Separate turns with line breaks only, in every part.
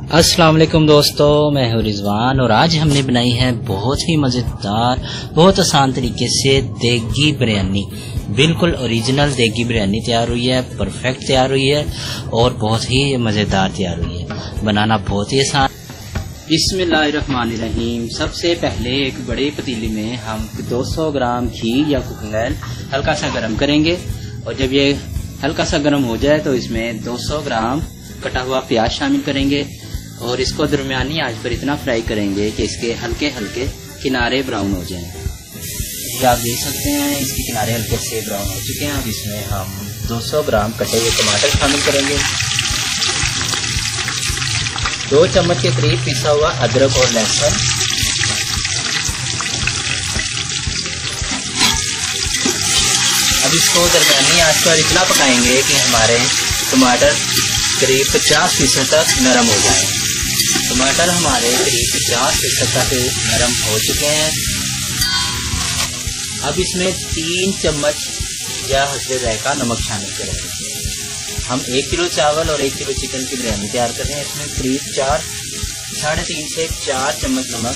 अस्सलाम वालेकुम दोस्तों, मैं हूं रिजवान और आज हमने बनाई है बहुत ही मज़ेदार, बहुत आसान तरीके से देगी बिरयानी। बिल्कुल ओरिजिनल देगी बिरयानी तैयार हुई है, परफेक्ट तैयार हुई है और बहुत ही मज़ेदार तैयार हुई है। बनाना बहुत ही आसान। बिस्मिल्लाहिर्रहमानिर्रहीम। सबसे पहले एक बड़े पतीली में हम 200 ग्राम घी या कुकिंग ऑयल हल्का सा गर्म करेंगे और जब ये हल्का सा गर्म हो जाए तो इसमें 200 ग्राम कटा हुआ प्याज शामिल करेंगे और इसको दरमियानी आंच पर इतना फ्राई करेंगे कि इसके हल्के हल्के किनारे ब्राउन हो जाएं। ये आप देख सकते हैं इसके किनारे हल्के से ब्राउन हो चुके हैं। अब इसमें हम 200 ग्राम कटे हुए टमाटर शामिल करेंगे, 2 चम्मच के करीब पिसा हुआ अदरक और लहसुन, अब इसको दरमियानी आंच पर इतना पकाएंगे कि हमारे टमाटर करीब 50% तक नरम हो जाए। टमाटर हमारे करीब 50% तक नरम हो चुके हैं। अब इसमें 3 चम्मच या हस्बे जायका नमक शामिल करेंगे। हम 1 किलो चावल और 1 किलो चिकन की बिरयानी तैयार कर रहे हैं। इसमें करीब 3.5 से 4 चम्मच नमक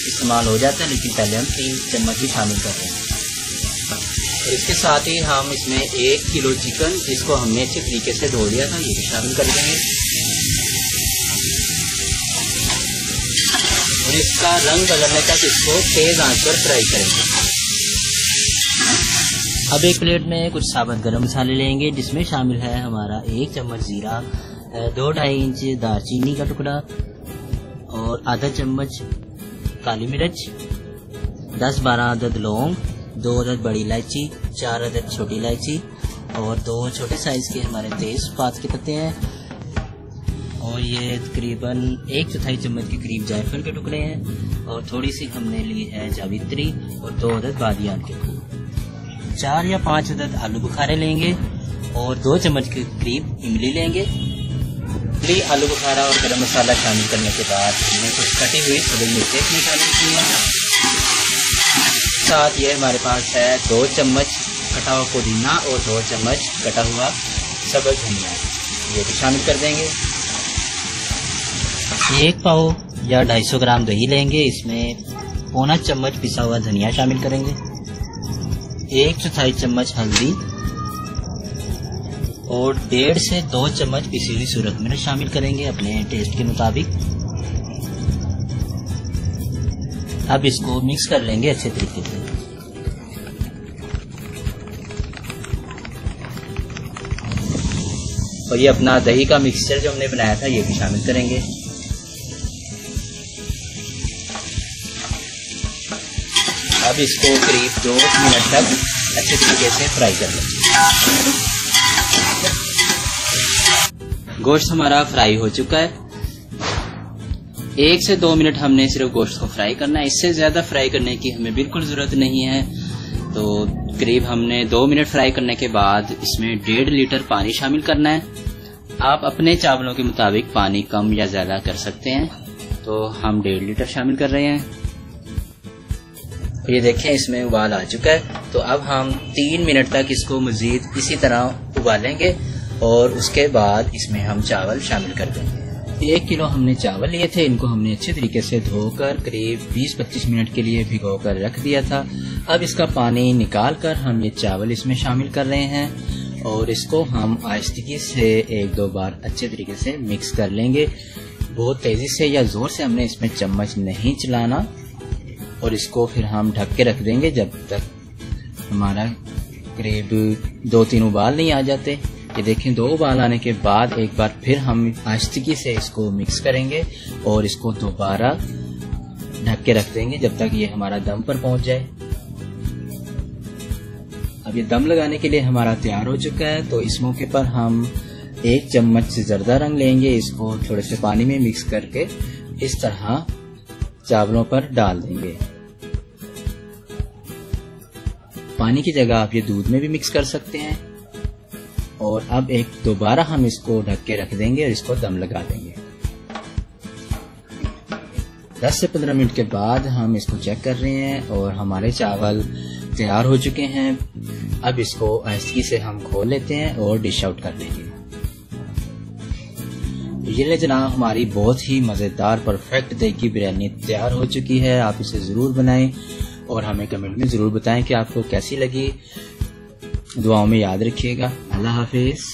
इस्तेमाल हो जाता है, लेकिन पहले हम 3 चम्मच ही शामिल कर रहे हैं। और इसके साथ ही हम इसमें 1 किलो चिकन, जिसको हमने अच्छे तरीके से धो लिया था, ये भी शामिल कर देंगे और इसका रंग बदलने तक इसको तेज आंच पर फ्राई करेंगे। अब एक प्लेट में कुछ साबुत गरम मसाले लेंगे, जिसमें शामिल है हमारा 1 चम्मच जीरा, 2-2.5 इंच दालचीनी का टुकड़ा और आधा चम्मच काली मिर्च, 10-12 अदद लौंग, 2 अदद बड़ी इलायची, 4 अदद छोटी इलायची और 2 छोटे साइज के हमारे तेजपात के पत्ते हैं और ये तकरीबन 1/4 चम्मच के करीब जायफल के टुकड़े हैं और थोड़ी सी हमने ली है जावित्री और 2 अदद बादियान के फूल, 4 या 5 अदद आलू बुखारे लेंगे और 2 चम्मच के करीब इमली लेंगे। आलू बुखारा और गरम मसाला शामिल करने के बाद हमने कुछ कटी हुई थोड़ी मिर्चें शामिल की है। साथ ये हमारे पास है 2 चम्मच कटा हुआ पुदीना और 2 चम्मच कटा हुआ सब्ज़ धनिया, ये भी शामिल कर देंगे। 1 पाव या 250 ग्राम दही लेंगे, इसमें 1/4 चम्मच पिसा हुआ धनिया शामिल करेंगे, 1/4 चम्मच हल्दी और 1.5 से 2 चम्मच पिसी हुई सूरत मिर्च शामिल करेंगे अपने टेस्ट के मुताबिक। अब इसको मिक्स कर लेंगे अच्छे तरीके से। और ये अपना दही का मिक्सचर जो हमने बनाया था, ये भी शामिल करेंगे। अब इसको करीब 2 मिनट तक अच्छे तरीके से फ्राई कर लेंगे। गोश्त हमारा फ्राई हो चुका है। 1 से 2 मिनट हमने सिर्फ गोश्त को फ्राई करना है, इससे ज़्यादा फ्राई करने की हमें बिल्कुल ज़रूरत नहीं है। तो करीब हमने 2 मिनट फ्राई करने के बाद इसमें 1.5 लीटर पानी शामिल करना है। आप अपने चावलों के मुताबिक पानी कम या ज़्यादा कर सकते हैं, तो हम 1.5 लीटर शामिल कर रहे हैं। ये देखें इसमें उबाल आ चुका है। तो अब हम 3 मिनट तक इसको मज़ीद इसी तरह उबालेंगे और उसके बाद इसमें हम चावल शामिल कर देंगे। 1 किलो हमने चावल लिए थे, इनको हमने अच्छे तरीके से धोकर करीब 20-25 मिनट के लिए भिगोकर रख दिया था। अब इसका पानी निकाल कर हम ये चावल इसमें शामिल कर रहे हैं और इसको हम आहिस्ते से 1-2 बार अच्छे तरीके से मिक्स कर लेंगे। बहुत तेज़ी से या ज़ोर से हमने इसमें चम्मच नहीं चलाना और इसको फिर हम ढक के रख देंगे जब तक हमारा करीब 2-3 उबाल नहीं आ जाते। ये देखें 2 उबाल आने के बाद एक बार फिर हम आहिस्ते से इसको मिक्स करेंगे और इसको दोबारा ढक के रख देंगे जब तक ये हमारा दम पर पहुंच जाए। अब ये दम लगाने के लिए हमारा तैयार हो चुका है। तो इस मौके पर हम 1 चम्मच से ज़र्दा रंग लेंगे, इसको थोड़े से पानी में मिक्स करके इस तरह चावलों पर डाल देंगे। पानी की जगह आप ये दूध में भी मिक्स कर सकते हैं। और अब दोबारा हम इसको ढक के रख देंगे और इसको दम लगा देंगे। 10 से 15 मिनट के बाद हम इसको चेक कर रहे हैं और हमारे चावल तैयार हो चुके हैं। अब इसको आहिस्ते से हम खोल लेते हैं और डिश आउट कर देंगे।
ये ले जनाब हमारी बहुत ही मज़ेदार परफेक्ट देगी बिरयानी तैयार हो चुकी है। आप इसे ज़रूर बनाएं और हमें कमेंट में ज़रूर बताएं कि आपको कैसी लगी। दुआओं में याद रखिएगा। अल्लाह हाफिज़।